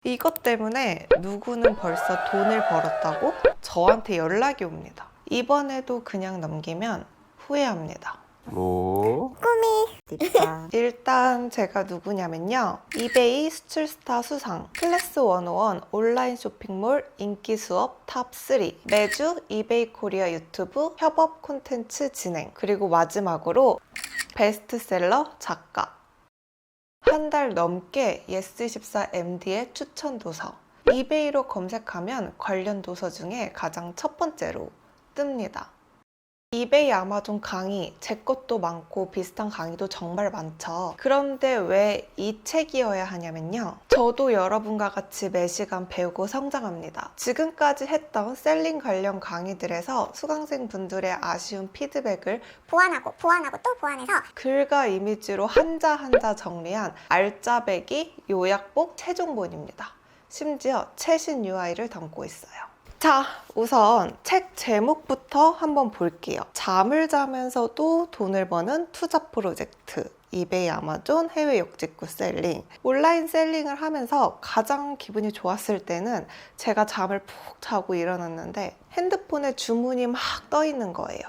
이것 때문에 누구는 벌써 돈을 벌었다고 저한테 연락이 옵니다. 이번에도 그냥 넘기면 후회합니다. 뭐? 일단 제가 누구냐면요. 이베이 수출스타 수상, 클래스 101 온라인 쇼핑몰 인기 수업 탑3, 매주 이베이 코리아 유튜브 협업 콘텐츠 진행, 그리고 마지막으로 베스트셀러 작가. 한 달 넘게 예스24 MD의 추천 도서. 이베이로 검색하면 관련 도서 중에 가장 첫 번째로 뜹니다. 이베이 아마존 강의, 제 것도 많고 비슷한 강의도 정말 많죠. 그런데 왜 이 책이어야 하냐면요. 저도 여러분과 같이 매시간 배우고 성장합니다. 지금까지 했던 셀링 관련 강의들에서 수강생 분들의 아쉬운 피드백을 보완하고 또 보완해서 글과 이미지로 한자 한자 정리한 알짜배기 요약본 최종본입니다. 심지어 최신 UI를 담고 있어요. 자, 우선 책 제목부터 한번 볼게요. 잠을 자면서도 돈을 버는 투자 프로젝트. 이베이 아마존 해외 역직구 셀링. 온라인 셀링을 하면서 가장 기분이 좋았을 때는 제가 잠을 푹 자고 일어났는데 핸드폰에 주문이 막 떠 있는 거예요.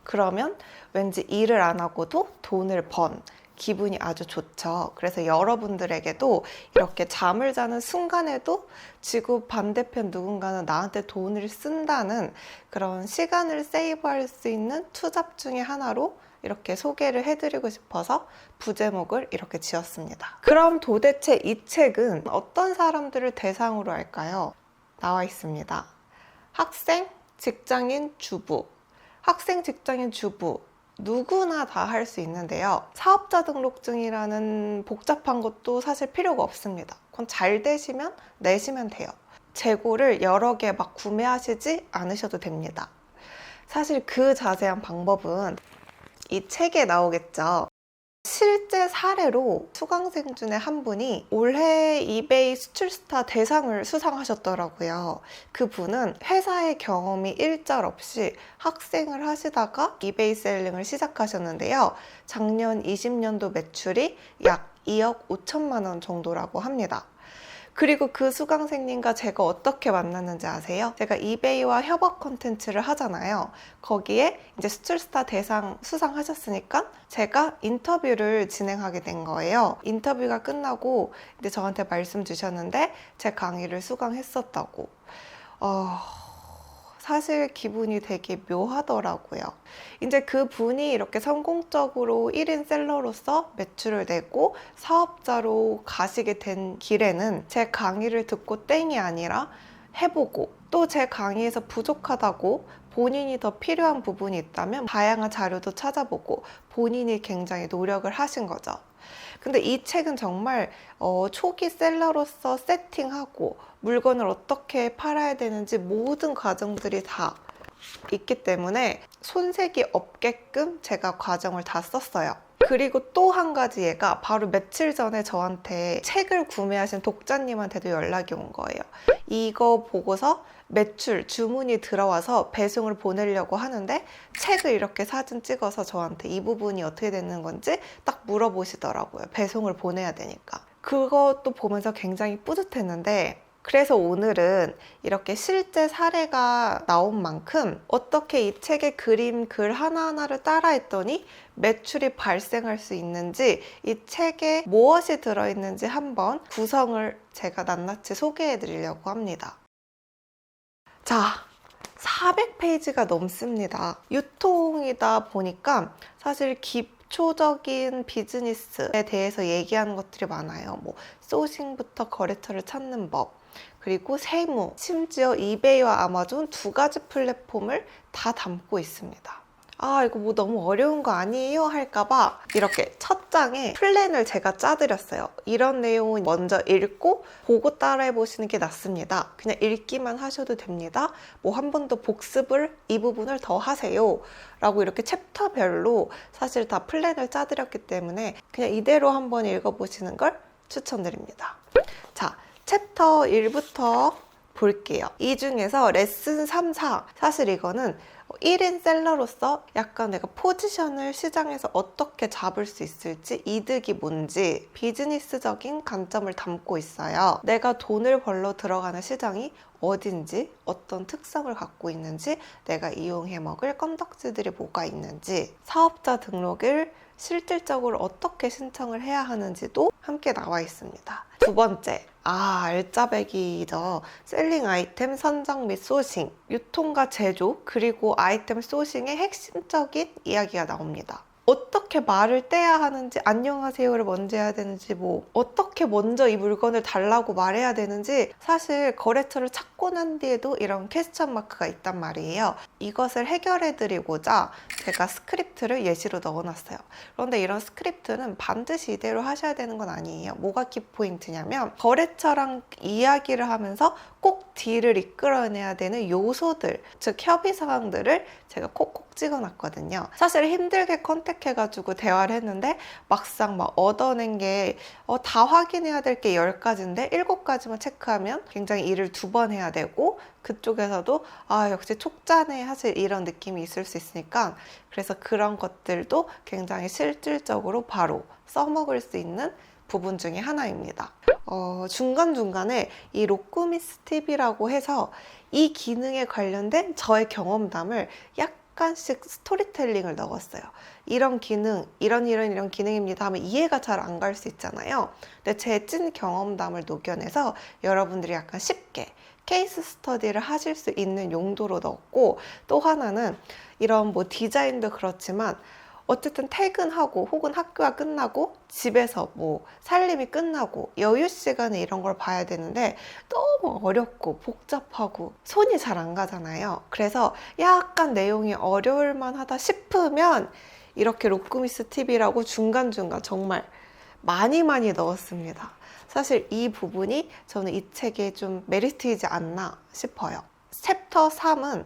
그러면 왠지 일을 안 하고도 돈을 번 기분이 아주 좋죠. 그래서 여러분들에게도 이렇게 잠을 자는 순간에도 지구 반대편 누군가는 나한테 돈을 쓴다는 그런 시간을 세이브할 수 있는 투잡 중에 하나로 이렇게 소개를 해드리고 싶어서 부제목을 이렇게 지었습니다. 그럼 도대체 이 책은 어떤 사람들을 대상으로 할까요? 나와 있습니다. 학생, 직장인, 주부. 학생, 직장인, 주부. 누구나 다 할 수 있는데요. 사업자 등록증이라는 복잡한 것도 사실 필요가 없습니다. 그건 잘 되시면 내시면 돼요. 재고를 여러 개 막 구매하시지 않으셔도 됩니다. 사실 그 자세한 방법은 이 책에 나오겠죠. 실제 사례로 수강생 중에 한 분이 올해 이베이 수출스타 대상을 수상하셨더라고요. 그분은 회사의 경험이 일절 없이 학생을 하시다가 이베이 셀링을 시작하셨는데요. 작년 20년도 매출이 약 2억 5천만 원 정도라고 합니다. 그리고 그 수강생님과 제가 어떻게 만났는지 아세요? 제가 이베이와 협업 콘텐츠를 하잖아요. 거기에 이제 수출스타 대상 수상하셨으니까 제가 인터뷰를 진행하게 된 거예요. 인터뷰가 끝나고 이제 저한테 말씀 주셨는데 제 강의를 수강했었다고. 사실 기분이 되게 묘하더라고요. 이제 그 분이 이렇게 성공적으로 1인 셀러로서 매출을 내고 사업자로 가시게 된 길에는 제 강의를 듣고 땡이 아니라 해보고 또 제 강의에서 부족하다고 본인이 더 필요한 부분이 있다면 다양한 자료도 찾아보고 본인이 굉장히 노력을 하신 거죠. 근데 이 책은 정말 초기 셀러로서 세팅하고 물건을 어떻게 팔아야 되는지 모든 과정들이 다 있기 때문에 손색이 없게끔 제가 과정을 다 썼어요. 그리고 또 한 가지 얘가 바로 며칠 전에 저한테 책을 구매하신 독자님한테도 연락이 온 거예요. 이거 보고서 매출, 주문이 들어와서 배송을 보내려고 하는데 책을 이렇게 사진 찍어서 저한테 이 부분이 어떻게 되는 건지 딱 물어보시더라고요. 배송을 보내야 되니까. 그것도 보면서 굉장히 뿌듯했는데 그래서 오늘은 이렇게 실제 사례가 나온 만큼 어떻게 이 책의 그림, 글 하나하나를 따라했더니 매출이 발생할 수 있는지 이 책에 무엇이 들어있는지 한번 구성을 제가 낱낱이 소개해 드리려고 합니다. 자, 400페이지가 넘습니다. 유통이다 보니까 사실 기초적인 비즈니스에 대해서 얘기하는 것들이 많아요. 뭐 소싱부터 거래처를 찾는 법, 그리고 세무, 심지어 이베이와 아마존 두 가지 플랫폼을 다 담고 있습니다. 아, 이거 뭐 너무 어려운 거 아니에요? 할까봐 이렇게 첫 장에 플랜을 제가 짜드렸어요. 이런 내용은 먼저 읽고 보고 따라해 보시는 게 낫습니다. 그냥 읽기만 하셔도 됩니다. 뭐 한 번 더 복습을 이 부분을 더 하세요. 라고 이렇게 챕터별로 사실 다 플랜을 짜드렸기 때문에 그냥 이대로 한번 읽어보시는 걸 추천드립니다. 자, 챕터 1부터 볼게요. 이 중에서 레슨 3, 4 사실 이거는 1인 셀러로서 약간 내가 포지션을 시장에서 어떻게 잡을 수 있을지, 이득이 뭔지 비즈니스적인 관점을 담고 있어요. 내가 돈을 벌러 들어가는 시장이 어딘지, 어떤 특성을 갖고 있는지, 내가 이용해 먹을 건덕지들이 뭐가 있는지, 사업자 등록을 실질적으로 어떻게 신청을 해야 하는지도 함께 나와 있습니다. 두 번째, 알짜배기죠. 셀링 아이템 선정 및 소싱, 유통과 제조, 그리고 아이템 소싱의 핵심적인 이야기가 나옵니다. 어떻게 말을 떼야 하는지, 안녕하세요를 먼저 해야 되는지, 어떻게 먼저 이 물건을 달라고 말해야 되는지, 사실 거래처를 찾고 난 뒤에도 이런 퀘스천 마크가 있단 말이에요. 이것을 해결해 드리고자 제가 스크립트를 예시로 넣어놨어요. 그런데 이런 스크립트는 반드시 이대로 하셔야 되는 건 아니에요. 뭐가 키포인트냐면, 거래처랑 이야기를 하면서 꼭 딜을 이끌어내야 되는 요소들, 즉 협의 사항들을 제가 콕콕 찍어놨거든요. 사실 힘들게 컨택해가지고 대화를 했는데 막상 얻어낸 게 다 확인해야 될 게 10가지인데 7가지만 체크하면 굉장히 일을 2번 해야 되고, 그쪽에서도 역시 촉자네, 사실 이런 느낌이 있을 수 있으니까, 그래서 그런 것들도 굉장히 실질적으로 바로 써먹을 수 있는 부분 중에 하나입니다. 중간중간에 이 로꾸미스 팁이라고 해서 이 기능에 관련된 저의 경험담을 약간씩 스토리텔링을 넣었어요. 이런 기능, 이런 기능입니다 하면 이해가 잘 안 갈 수 있잖아요. 근데 제 찐 경험담을 녹여내서 여러분들이 약간 쉽게 케이스 스터디를 하실 수 있는 용도로 넣었고, 또 하나는 이런 디자인도 그렇지만 어쨌든 퇴근하고 혹은 학교가 끝나고 집에서 살림이 끝나고 여유 시간에 이런 걸 봐야 되는데 너무 어렵고 복잡하고 손이 잘 안 가잖아요. 그래서 약간 내용이 어려울 만하다 싶으면 이렇게 로꾸미스 팁이라고 중간중간 정말 많이 넣었습니다. 사실 이 부분이 저는 이 책에 좀 메리트이지 않나 싶어요. 챕터 3은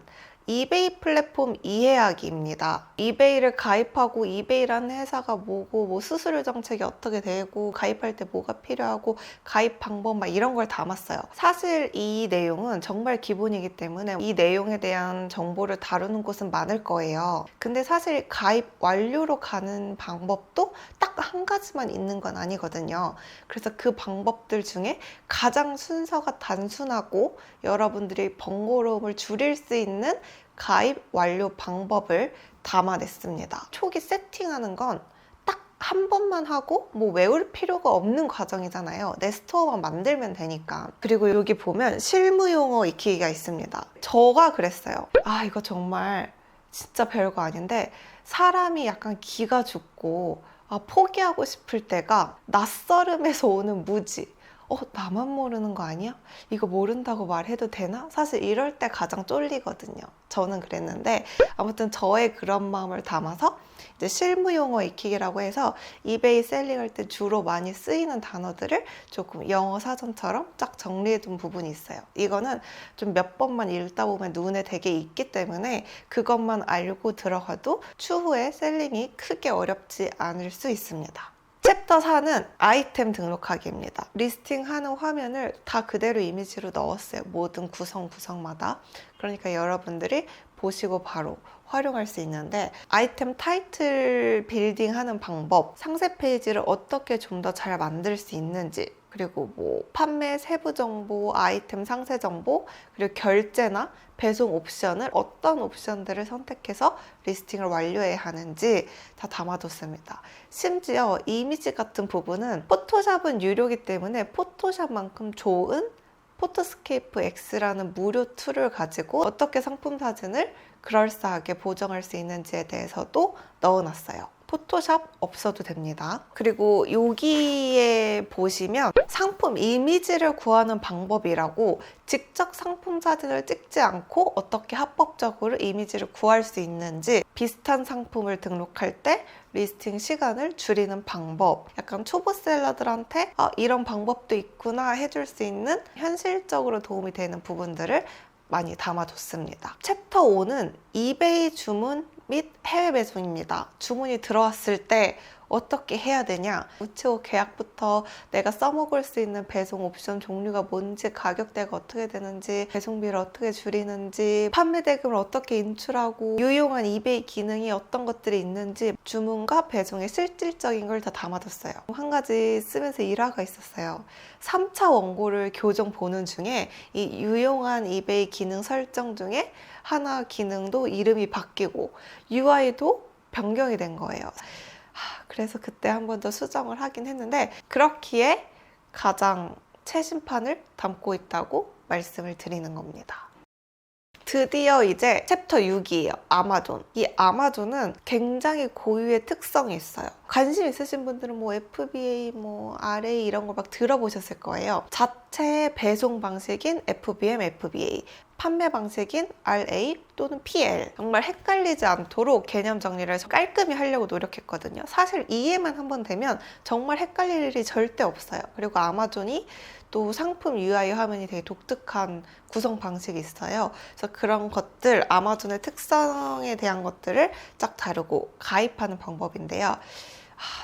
이베이 플랫폼 이해하기입니다. 이베이를 가입하고 이베이라는 회사가 뭐고, 수수료 정책이 어떻게 되고, 가입할 때 뭐가 필요하고, 가입 방법 이런 걸 담았어요. 사실 이 내용은 정말 기본이기 때문에 이 내용에 대한 정보를 다루는 곳은 많을 거예요. 근데 사실 가입 완료로 가는 방법도 딱 한 가지만 있는 건 아니거든요. 그래서 그 방법들 중에 가장 순서가 단순하고 여러분들이 번거로움을 줄일 수 있는 가입 완료 방법을 담아냈습니다. 초기 세팅하는 건 딱 한 번만 하고 외울 필요가 없는 과정이잖아요. 내 스토어만 만들면 되니까. 그리고 여기 보면 실무용어 익히기가 있습니다. 저가 그랬어요. 이거 정말 진짜 별거 아닌데, 사람이 약간 기가 죽고 포기하고 싶을 때가 낯설음에서 오는 무지. 나만 모르는 거 아니야? 이거 모른다고 말해도 되나? 사실 이럴 때 가장 쫄리거든요. 저는 그랬는데, 아무튼 저의 그런 마음을 담아서 이제 실무용어 익히기라고 해서 이베이 셀링할 때 주로 많이 쓰이는 단어들을 조금 영어 사전처럼 쫙 정리해둔 부분이 있어요. 이거는 좀 몇 번만 읽다 보면 눈에 되게 익기 때문에 그것만 알고 들어가도 추후에 셀링이 크게 어렵지 않을 수 있습니다. 챕터 4는 아이템 등록하기입니다. 리스팅하는 화면을 다 그대로 이미지로 넣었어요. 모든 구성마다. 그러니까 여러분들이 보시고 바로 활용할 수 있는데, 아이템 타이틀 빌딩하는 방법, 상세 페이지를 어떻게 좀 더 잘 만들 수 있는지, 그리고 판매 세부 정보, 아이템 상세 정보, 그리고 결제나 배송 옵션을 어떤 옵션들을 선택해서 리스팅을 완료해야 하는지 다 담아뒀습니다. 심지어 이미지 같은 부분은 포토샵은 유료이기 때문에 포토샵만큼 좋은 포토스케이프 X라는 무료 툴을 가지고 어떻게 상품 사진을 그럴싸하게 보정할 수 있는지에 대해서도 넣어놨어요. 포토샵 없어도 됩니다. 그리고 여기에 보시면 상품 이미지를 구하는 방법이라고, 직접 상품 사진을 찍지 않고 어떻게 합법적으로 이미지를 구할 수 있는지, 비슷한 상품을 등록할 때 리스팅 시간을 줄이는 방법, 약간 초보 셀러들한테 이런 방법도 있구나 해줄 수 있는 현실적으로 도움이 되는 부분들을 많이 담아뒀습니다. 챕터 5는 이베이 주문 및 해외 배송입니다. 주문이 들어왔을 때 어떻게 해야 되냐? 우체국 계약부터 내가 써먹을 수 있는 배송 옵션 종류가 뭔지, 가격대가 어떻게 되는지, 배송비를 어떻게 줄이는지, 판매 대금을 어떻게 인출하고, 유용한 이베이 기능이 어떤 것들이 있는지 주문과 배송의 실질적인 걸 다 담아뒀어요. 한 가지 쓰면서 일화가 있었어요. 3차 원고를 교정 보는 중에 이 유용한 이베이 기능 설정 중에 하나 기능도 이름이 바뀌고 UI도 변경이 된 거예요. 그래서 그때 한 번 더 수정을 하긴 했는데, 그렇기에 가장 최신판을 담고 있다고 말씀을 드리는 겁니다. 드디어 이제 챕터 6이에요. 아마존. 이 아마존은 굉장히 고유의 특성이 있어요. 관심 있으신 분들은 뭐 FBA, 뭐 RA 이런 걸 막 들어보셨을 거예요. 자체 배송 방식인 FBM, FBA, 판매 방식인 RA 또는 PL. 정말 헷갈리지 않도록 개념 정리를 깔끔히 하려고 노력했거든요. 사실 이해만 한번 되면 정말 헷갈릴 일이 절대 없어요. 그리고 아마존이 또 상품 UI 화면이 되게 독특한 구성 방식이 있어요. 그래서 그런 것들, 아마존의 특성에 대한 것들을 쫙 다루고 가입하는 방법인데요.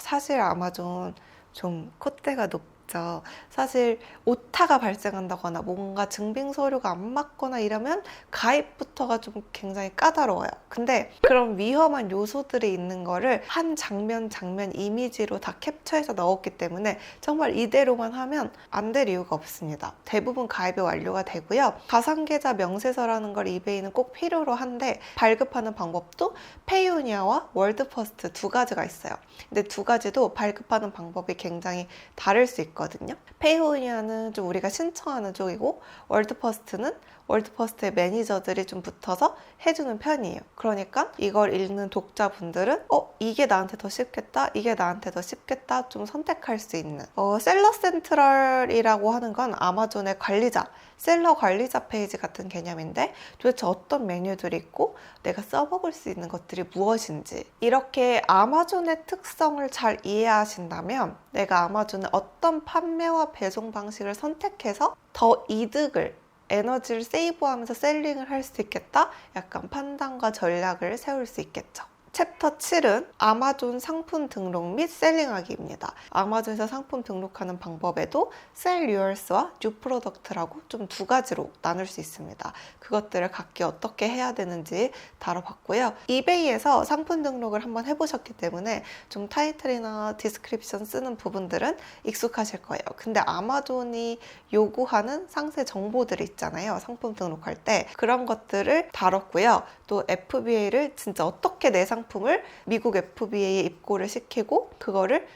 사실 아마존 좀 콧대가 높죠. 사실 오타가 발생한다거나 뭔가 증빙 서류가 안 맞거나 이러면 가입부터가 좀 굉장히 까다로워요. 근데 그런 위험한 요소들이 있는 거를 한 장면 이미지로 다 캡처해서 넣었기 때문에 정말 이대로만 하면 안 될 이유가 없습니다. 대부분 가입이 완료가 되고요. 가상계좌 명세서라는 걸 이베이는 꼭 필요로 한데, 발급하는 방법도 페이오니아와 월드퍼스트 두 가지가 있어요. 근데 두 가지도 발급하는 방법이 굉장히 다를 수 있거든요. 페이오니아는 좀 우리가 신청하는 쪽이고, 월드퍼스트는 월드퍼스트의 매니저들이 좀 붙어서 해주는 편이에요. 그러니까 이걸 읽는 독자분들은 이게 나한테 더 쉽겠다, 이게 나한테 더 쉽겠다 좀 선택할 수 있는, 셀러 센트럴이라고 하는 건 아마존의 관리자, 셀러 관리자 페이지 같은 개념인데, 도대체 어떤 메뉴들이 있고 내가 써먹을 수 있는 것들이 무엇인지, 이렇게 아마존의 특성을 잘 이해하신다면 내가 아마존의 어떤 판매와 배송 방식을 선택해서 더 이득을, 에너지를 세이브하면서 셀링을 할 수 있겠다? 약간 판단과 전략을 세울 수 있겠죠. 챕터 7은 아마존 상품 등록 및 셀링하기입니다. 아마존에서 상품 등록하는 방법에도 Sell Yours와 New Product라고 좀 두 가지로 나눌 수 있습니다. 그것들을 각기 어떻게 해야 되는지 다뤄봤고요. 이베이에서 상품 등록을 한번 해보셨기 때문에 좀 타이틀이나 디스크립션 쓰는 부분들은 익숙하실 거예요. 근데 아마존이 요구하는 상세 정보들이 있잖아요. 상품 등록할 때. 그런 것들을 다뤘고요. 또 FBA를 진짜 어떻게 내 상품을 미국 FBA에 입고를 시키고 그거를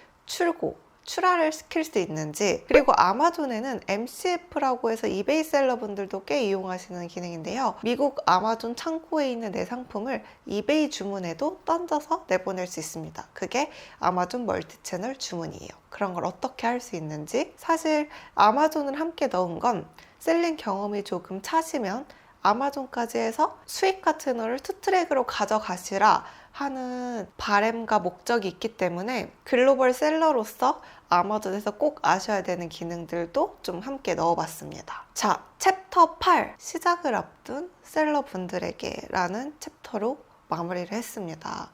출하를 시킬 수 있는지, 그리고 아마존에는 MCF라고 해서 이베이 셀러분들도 꽤 이용하시는 기능인데요. 미국 아마존 창고에 있는 내 상품을 이베이 주문에도 던져서 내보낼 수 있습니다. 그게 아마존 멀티채널 주문이에요. 그런 걸 어떻게 할 수 있는지, 사실 아마존을 함께 넣은 건 셀링 경험이 조금 차시면 아마존까지 해서 수익과 채널을 투트랙으로 가져가시라 하는 바램과 목적이 있기 때문에 글로벌 셀러로서 아마존에서 꼭 아셔야 되는 기능들도 좀 함께 넣어봤습니다. 자, 챕터 8, 시작을 앞둔 셀러분들에게 라는 챕터로 마무리를 했습니다.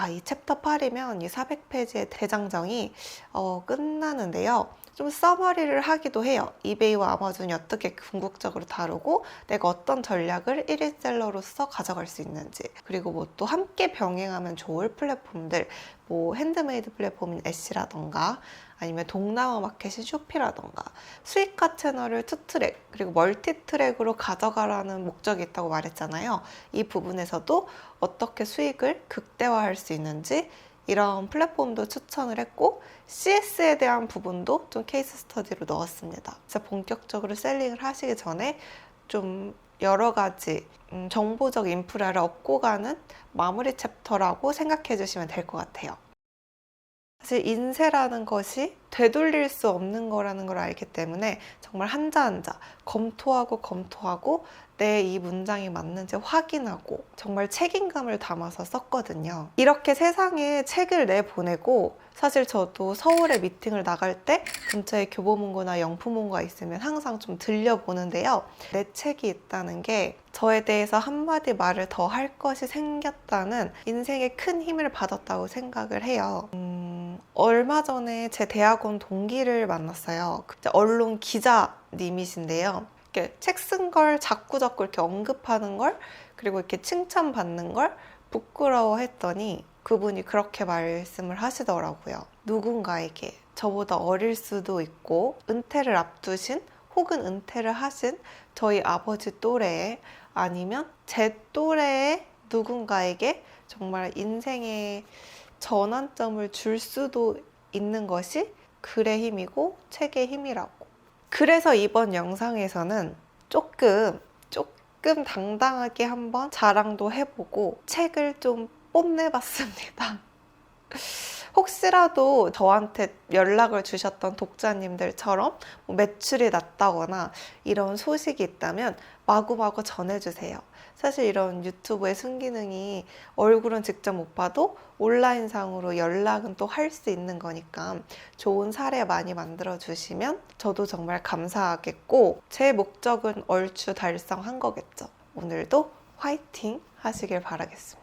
이 챕터 8이면 이 400페이지의 대장정이 끝나는데요. 좀 서머리를 하기도 해요. 이베이와 아마존이 어떻게 궁극적으로 다루고 내가 어떤 전략을 1인 셀러로서 가져갈 수 있는지, 그리고 뭐 또 함께 병행하면 좋을 플랫폼들, 뭐 핸드메이드 플랫폼인 애쉬라던가 아니면 동남아 마켓인 쇼피라던가, 수익화 채널을 투트랙 그리고 멀티트랙으로 가져가라는 목적이 있다고 말했잖아요. 이 부분에서도 어떻게 수익을 극대화할 수 있는지 이런 플랫폼도 추천을 했고, CS에 대한 부분도 좀 케이스 스터디로 넣었습니다. 그래서 본격적으로 셀링을 하시기 전에 좀 여러 가지 정보적 인프라를 얻고 가는 마무리 챕터라고 생각해 주시면 될 것 같아요. 사실 인쇄라는 것이 되돌릴 수 없는 거라는 걸 알기 때문에 정말 한자 한자 검토하고 내 이 문장이 맞는지 확인하고 정말 책임감을 담아서 썼거든요. 이렇게 세상에 책을 내보내고, 사실 저도 서울에 미팅을 나갈 때 근처에 교보문고나 영품문고가 있으면 항상 좀 들려보는데요. 내 책이 있다는 게 저에 대해서 한마디 말을 더 할 것이 생겼다는 인생의 큰 힘을 받았다고 생각을 해요. 얼마 전에 제 대학원 동기를 만났어요. 언론 기자님이신데요. 이렇게 책 쓴 걸 자꾸 이렇게 언급하는 걸, 그리고 이렇게 칭찬받는 걸 부끄러워했더니 그분이 그렇게 말씀을 하시더라고요. 누군가에게 저보다 어릴 수도 있고 은퇴를 앞두신 혹은 은퇴를 하신 저희 아버지 또래에 아니면 제 또래의 누군가에게 정말 인생의 전환점을 줄 수도 있는 것이 글의 힘이고 책의 힘이라고. 그래서 이번 영상에서는 조금 당당하게 한번 자랑도 해보고 책을 좀 뽐내봤습니다. 혹시라도 저한테 연락을 주셨던 독자님들처럼 매출이 났다거나 이런 소식이 있다면 마구마구 전해주세요. 사실 이런 유튜브의 순기능이 얼굴은 직접 못 봐도 온라인상으로 연락은 또 할 수 있는 거니까 좋은 사례 많이 만들어주시면 저도 정말 감사하겠고 제 목적은 얼추 달성한 거겠죠. 오늘도 화이팅 하시길 바라겠습니다.